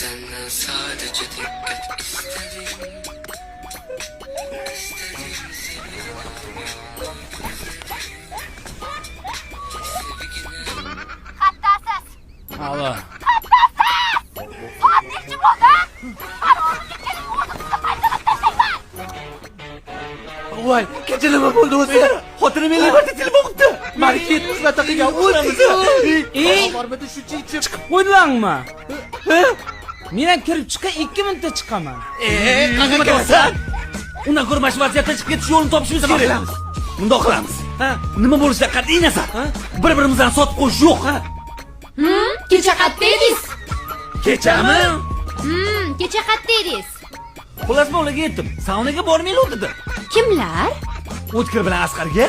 Senden sadece dikkat istedim. Kattasiz. Alo. Soat nechchi bo'ldi? Mana o'zimga kelib o'zimni qaytarib tashlayman. Voy, kecha nima bo'ldi o'zi? Xotinim menga bir telefon qildi. Meni ket xizmatda qilgan o'zi. Bormadi shuncha ichib. Chiqib qo'ydinglarmi? Men ham kirib chiqay 2 minutda chiqaman. Qayerga kirasan? Undan ko'ra mana shu vaziyatdan chiqib ketish yo'lini topishimiz kerak. Bundoq qilamiz. Nima bo'lishiga qat'iy nazar. Bir-birimizni sotib qo'yish yo'q. Kecha qayerda edingiz? Kechami? Kecha qayerda edingiz? Xullas bolaga yetdim. Saunaga bormaylar dedi. Kimlar? O'tkir bilan Asqarga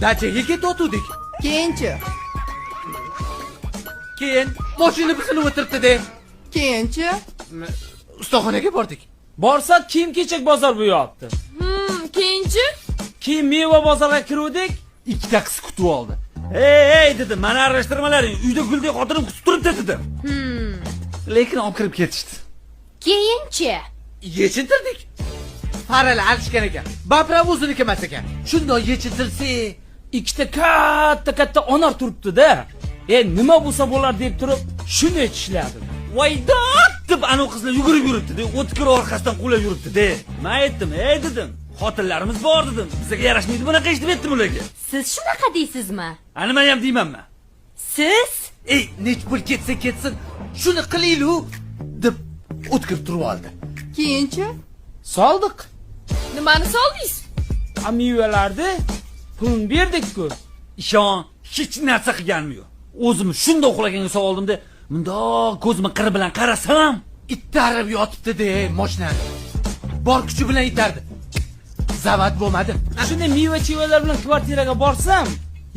dachaga ketayotdik. Keyinchi. Keyin mashina buzilib o'tiribdi-da. Keyinchi. Ustaxonaga bordik. Borsa kiyim-kechak bozor bo'yapti. Keyinchi? Keyin meva bozorga kiruvdik. Ikkita qiz kutib oldi. Ey dedi, mana aralashtirmalaring uyda guldek xotinim kutib turibdi dedi. Lekin olib kirib ketishdi. Keyinchi? Yechintirdik. Paralar alishgan ekan. Baprab o'ziniki emas ekan. Shundoq yechintirsa, Ikkita katta onor turibdi-da. Nima bo'lsa bo'lar deb turib, shuni ishladim. voydat deb anu qizlar yugurib yuribdi-da, o'tkir orqasidan qulab yuribdi-da. Men aytdim, ey dedim, xotinlarimiz bor dedim. Bizga yarashmaydi bunaqa ish deb aytdim ularga. Siz shunaqa deysizmi? Nima ham deymanmi? Siz? Ey, nech pul ketsa ketsin, shuni qilaylik deb o'tkir turib oldi. Keyinchi. Soldik. Nimani soldingiz? Mevalarni pul berdik-ku. Ishon, hech narsa qilganim yo'q. O'zim shunday uxlaganga soldimda, bundoq ko'zimni qiri bilan qarasam, ittarib yotibdi-da, mashinani. Bor kuchi bilan itardi. Zavat bo'lmadi. Shunday meva-chevalar bilan kvartiraga borsam,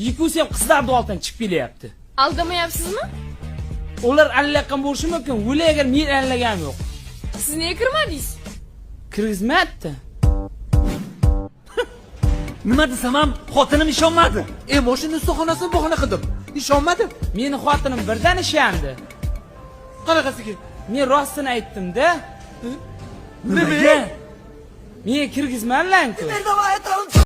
Yikusi ham qizlarning oldidan chiqib kelyapti. Aldamayapsizmi? Ular allaqam bo'lishi mumkin. Ular men allagam yo'q. Siz nega kirmadingiz? Kirgizmayapti. Nima desam ham xotinim ishonmadi. Mashina ustaxonasini bahona qildim. Ishonmadi. Meni xotinim birdan ishandi. Qanaqasiga? Men rostini aytdim-da. Nimaga? Men kirgizmanlar-ku. Nima aytdim?